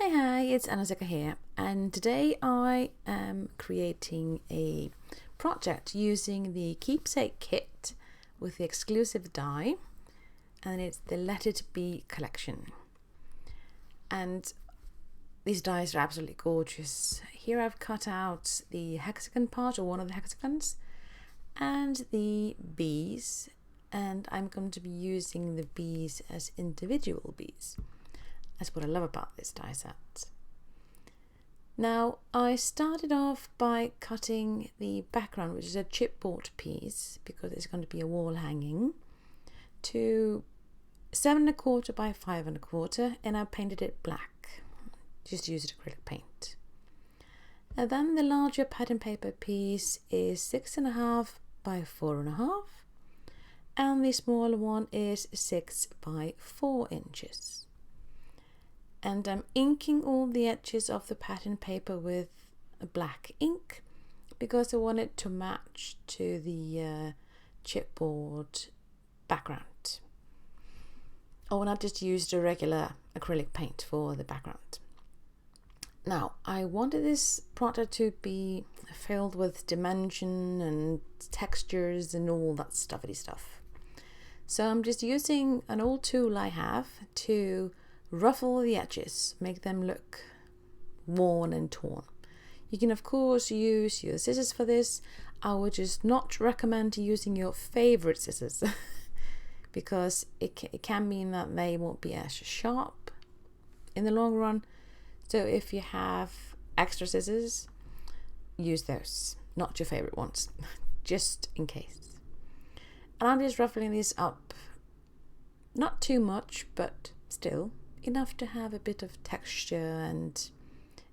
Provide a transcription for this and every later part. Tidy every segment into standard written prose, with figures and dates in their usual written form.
Hi, it's Anasika here, and today I am creating a project using the Keepsake kit with the exclusive die, and it's the Let It Be collection. And these dies are absolutely gorgeous. Here I've cut out the hexagon part, or one of the hexagons, and the bees, and I'm going to be using the bees as individual bees. That's what I love about this die set. Now, I started off by cutting the background, which is a chipboard piece, because it's going to be a wall hanging, to 7¼ by 5¼ and I painted it black. Just used acrylic paint. And then the larger pattern paper piece is 6½ by 4½ and the smaller one is 6 by 4 inches. And I'm inking all the edges of the pattern paper with a black ink because I want it to match to the chipboard background. Oh, and I just used a regular acrylic paint for the background. Now, I wanted this project to be filled with dimension and textures and all that stuffy stuff. So I'm just using an old tool I have to ruffle the edges, make them look worn and torn. You can of course use your scissors for this. I would just not recommend using your favorite scissors because it can mean that they won't be as sharp in the long run. So if you have extra scissors, use those, not your favorite ones, just in case. And I'm just ruffling these up, not too much, but still enough to have a bit of texture and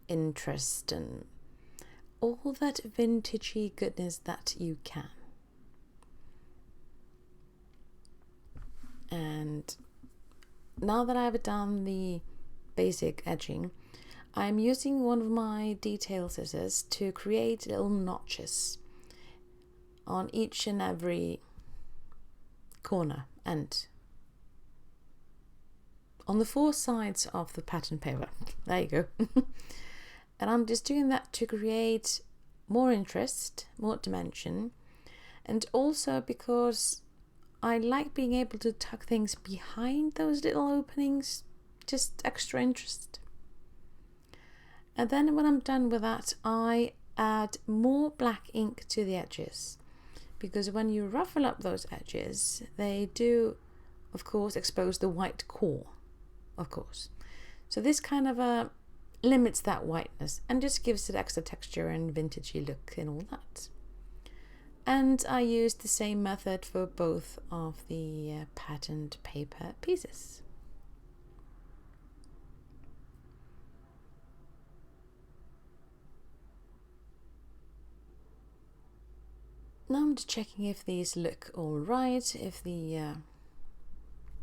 interest and all that vintagey goodness that you can. And now that I've done the basic edging, I'm using one of my detail scissors to create little notches on each and every corner and on the 4 sides of the pattern paper. There you go. And I'm just doing that to create more interest, more dimension, and also because I like being able to tuck things behind those little openings, just extra interest. And then when I'm done with that, I add more black ink to the edges, because when you ruffle up those edges, they do, of course, expose the white core. Of course. So this kind of limits that whiteness and just gives it extra texture and vintagey look and all that. And I used the same method for both of the patterned paper pieces. Now I'm just checking if these look all right, if the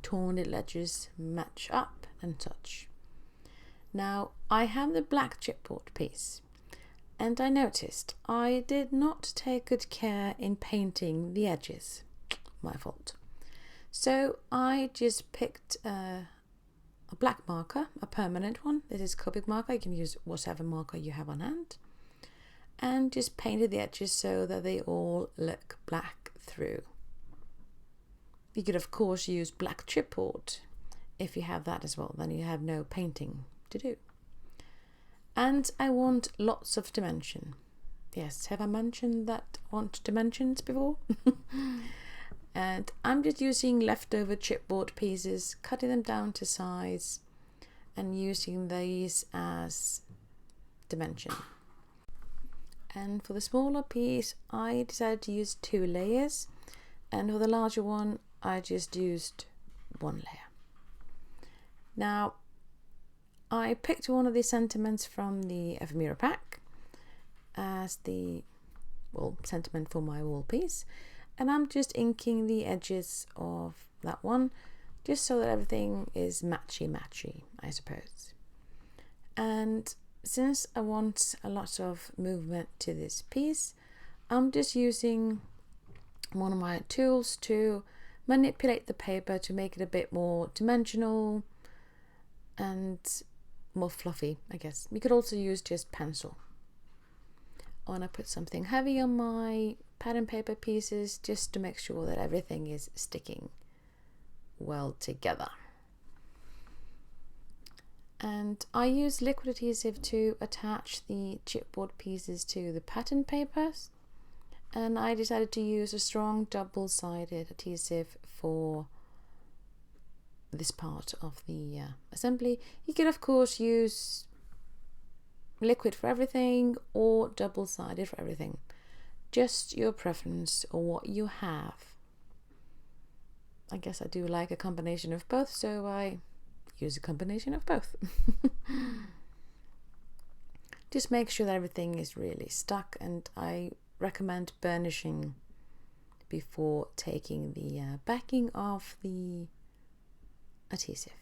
torn little edges match up and such. Now I have the black chipboard piece and I noticed I did not take good care in painting the edges. My fault. So I just picked a black marker, a permanent one. This is Copic marker. You can use whatever marker you have on hand, and just painted the edges so that they all look black through. You could of course use black chipboard if you have that as well, then you have no painting to do. And I want lots of dimension. Yes, have I mentioned that I want dimensions before? And I'm just using leftover chipboard pieces, cutting them down to size and using these as dimension. And for the smaller piece, I decided to use 2 layers, and for the larger one, I just used 1 layer. Now, I picked one of the sentiments from the ephemera pack as the sentiment for my wall piece, and I'm just inking the edges of that one just so that everything is matchy, I suppose. And since I want a lot of movement to this piece, I'm just using one of my tools to manipulate the paper to make it a bit more dimensional and more fluffy, I guess. You could also use just pencil. I want to put something heavy on my pattern paper pieces just to make sure that everything is sticking well together. And I use liquid adhesive to attach the chipboard pieces to the pattern papers. And I decided to use a strong double-sided adhesive for this part of the assembly. You can of course use liquid for everything or double-sided for everything. Just your preference or what you have. I guess I do like a combination of both, so I use a combination of both. Just make sure that everything is really stuck, and I recommend burnishing before taking the backing off the adhesive.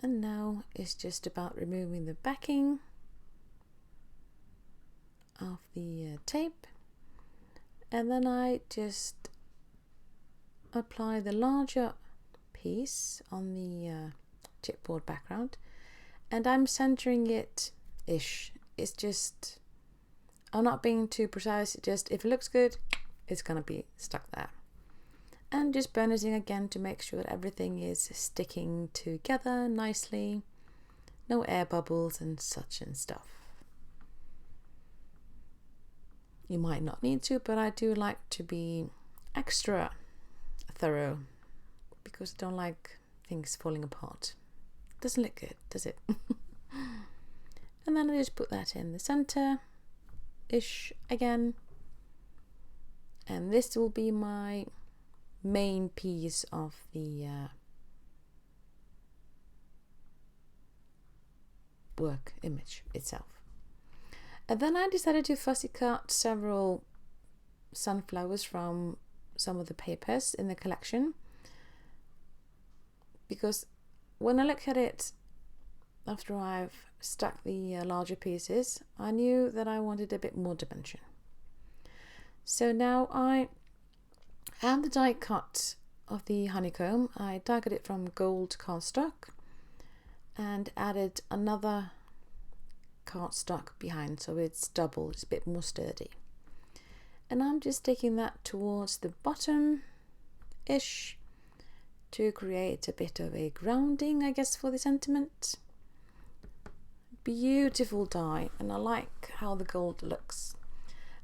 And now it's just about removing the backing of the tape, and then I just apply the larger piece on the chipboard background, and I'm centering it ish. It's just, I'm not being too precise, just if it looks good, it's gonna be stuck there. And just burnishing again to make sure that everything is sticking together nicely, no air bubbles and such and stuff. You might not need to, but I do like to be extra thorough because I don't like things falling apart. Doesn't look good, does it? And then I just put that in the center ish again, and this will be my main piece of the work image itself. And then I decided to fussy cut several sunflowers from some of the papers in the collection, because when I look at it after I've stuck the larger pieces, I knew that I wanted a bit more dimension. So now I have the die cut of the honeycomb. I die cut it from gold cardstock and added another cardstock behind, so it's double, it's a bit more sturdy. And I'm just taking that towards the bottom ish to create a bit of a grounding, I guess, for the sentiment. Beautiful die, and I like how the gold looks.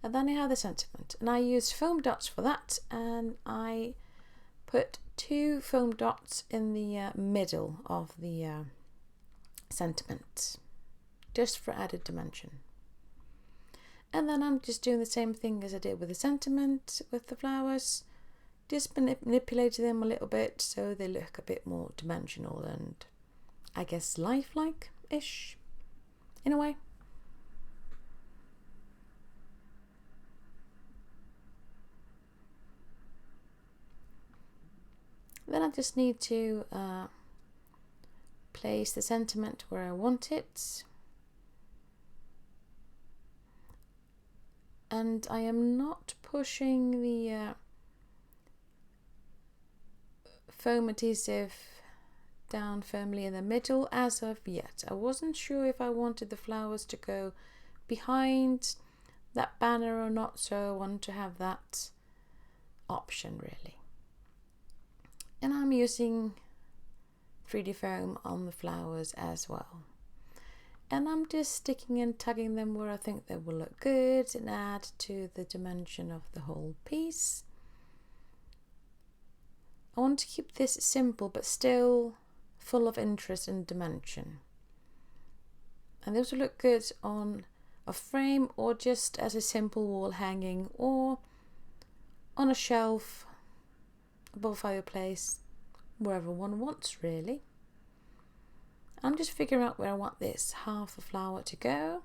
And then I have the sentiment, and I used foam dots for that, and I put 2 foam dots in the middle of the sentiment, just for added dimension. And then I'm just doing the same thing as I did with the sentiment with the flowers, just manipulating them a little bit so they look a bit more dimensional and I guess lifelike-ish in a way. Then I just need to place the sentiment where I want it. And I am not pushing the foam adhesive down firmly in the middle as of yet. I wasn't sure if I wanted the flowers to go behind that banner or not, so I wanted to have that option really. And I'm using 3D foam on the flowers as well. And I'm just sticking and tugging them where I think they will look good and add to the dimension of the whole piece. I want to keep this simple but still full of interest and dimension. And those will look good on a frame or just as a simple wall hanging or on a shelf above a fireplace, wherever one wants really. I'm just figuring out where I want this half a flower to go,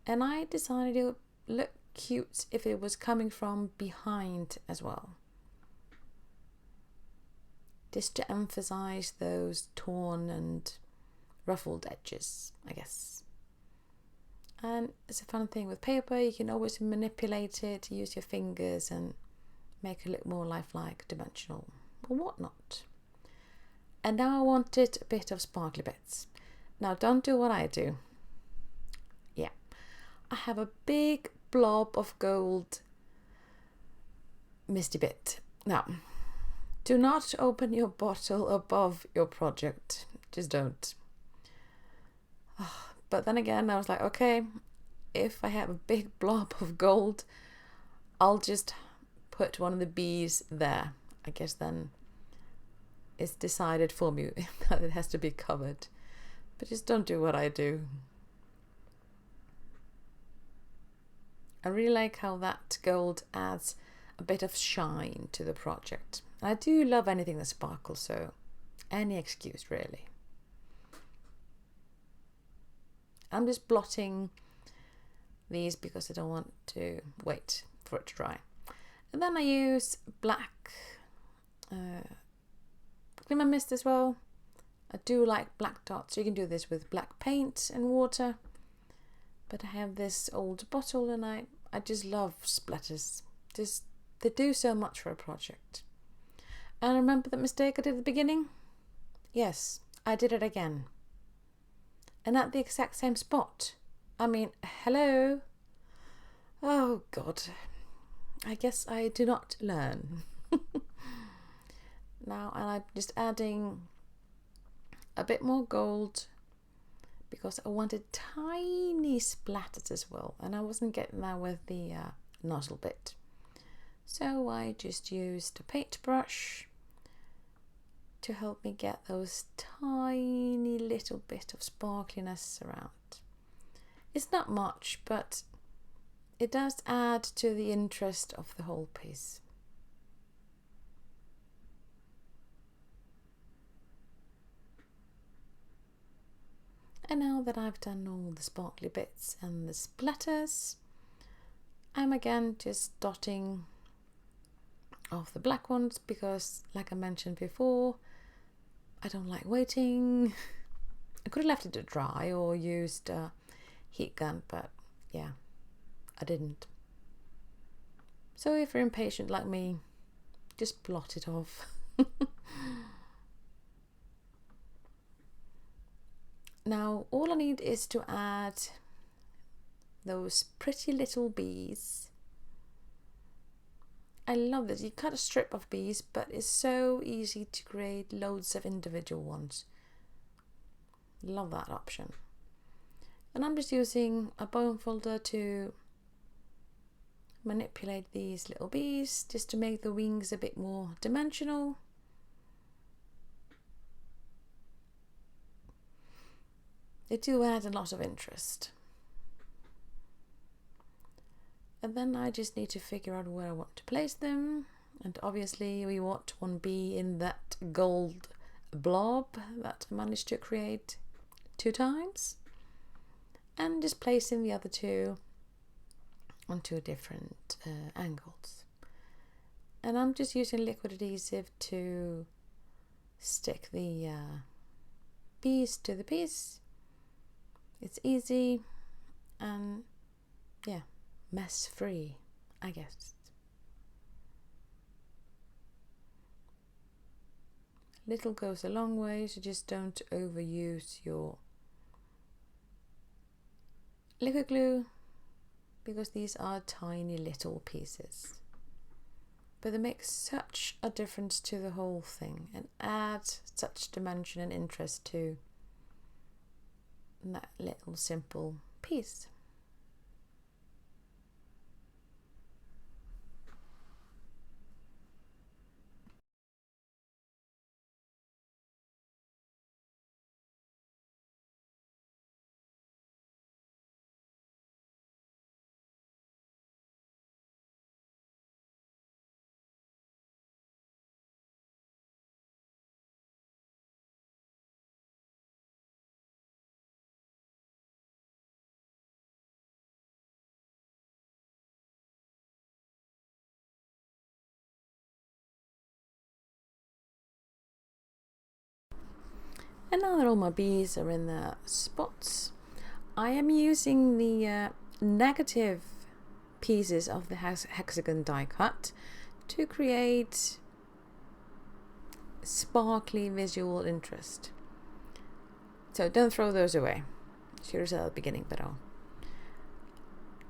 and I decided it would look cute if it was coming from behind as well, just to emphasize those torn and ruffled edges, I guess. And it's a fun thing with paper, you can always manipulate it, use your fingers and make it look more lifelike, dimensional or whatnot. And now I wanted a bit of sparkly bits. Now don't do what I do. Yeah, I have a big blob of gold misty bit. Now, do not open your bottle above your project. Just don't. But then again, I was like, okay, if I have a big blob of gold, I'll just put one of the bees there. I guess then it's decided for me that it has to be covered. But just don't do what I do. I really like how that gold adds a bit of shine to the project. I do love anything that sparkles, so any excuse really. I'm just blotting these because I don't want to wait for it to dry. And then I use black Prima mist as well. I do like black dots. You can do this with black paint and water. But I have this old bottle and I just love splatters. They do so much for a project. And remember that mistake I did at the beginning? Yes, I did it again. And at the exact same spot. I mean, hello? Oh God. I guess I do not learn. Now, and I'm just adding a bit more gold because I wanted tiny splatters as well, and I wasn't getting that with the nozzle bit. So I just used a paintbrush to help me get those tiny little bit of sparkliness around. It's not much, but it does add to the interest of the whole piece. And now that I've done all the sparkly bits and the splatters, I'm again just dotting off the black ones because, like I mentioned before, I don't like waiting. I could have left it to dry or used a heat gun, but yeah, I didn't. So if you're impatient like me, just blot it off. Now all I need is to add those pretty little bees. I love this. You cut a strip of bees, but it's so easy to create loads of individual ones. Love that option. And I'm just using a bone folder to manipulate these little bees just to make the wings a bit more dimensional. They do add a lot of interest. And then I just need to figure out where I want to place them. And obviously we want one bee in that gold blob that I managed to create 2 times. And just placing the other 2 on 2 different angles. And I'm just using liquid adhesive to stick the bees to the piece. It's easy and yeah, mess free, I guess. Little goes a long way, so just don't overuse your liquid glue because these are tiny little pieces. But they make such a difference to the whole thing and add such dimension and interest to that little simple piece. And now that all my bees are in their spots, I am using the negative pieces of the hexagon die cut to create sparkly visual interest. So don't throw those away. Should have said at the beginning, but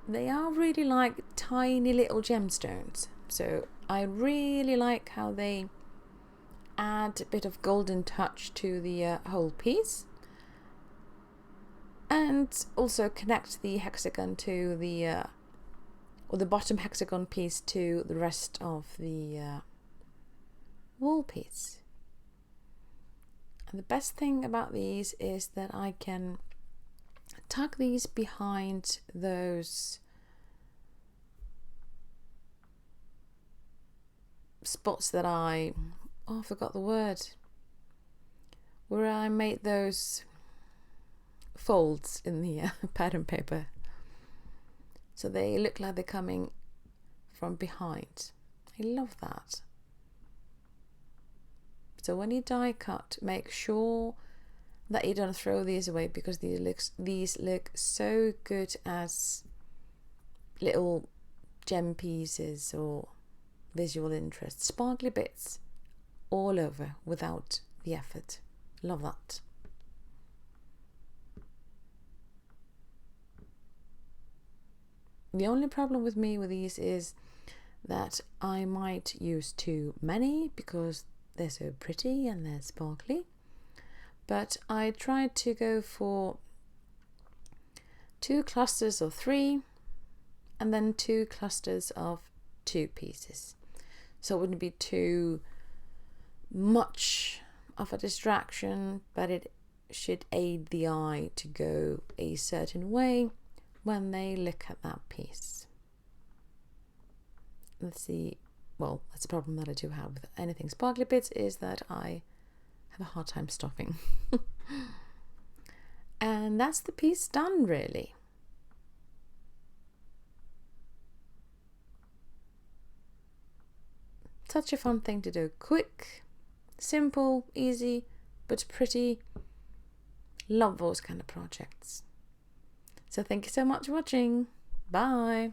they are really like tiny little gemstones. So I really like how they add a bit of golden touch to the whole piece, and also connect the hexagon to the or the bottom hexagon piece to the rest of the wall piece. And the best thing about these is that I can tuck these behind those spots that I forgot the word, where I made those folds in the pattern paper, so they look like they're coming from behind. I love that. So when you die cut, make sure that you don't throw these away, because these look so good as little gem pieces or visual interest, sparkly bits all over without the effort. Love that. The only problem with me with these is that I might use too many because they're so pretty and they're sparkly. But I tried to go for 2 clusters of 3 and then 2 clusters of 2 pieces. So it wouldn't be too much of a distraction, but it should aid the eye to go a certain way when they look at that piece. Let's see. Well, that's a problem that I do have with anything sparkly bits, is that I have a hard time stopping. And that's the piece done, really. Such a fun thing to do. Quick, simple, easy, but pretty. Love those kind of projects. So thank you so much for watching. Bye.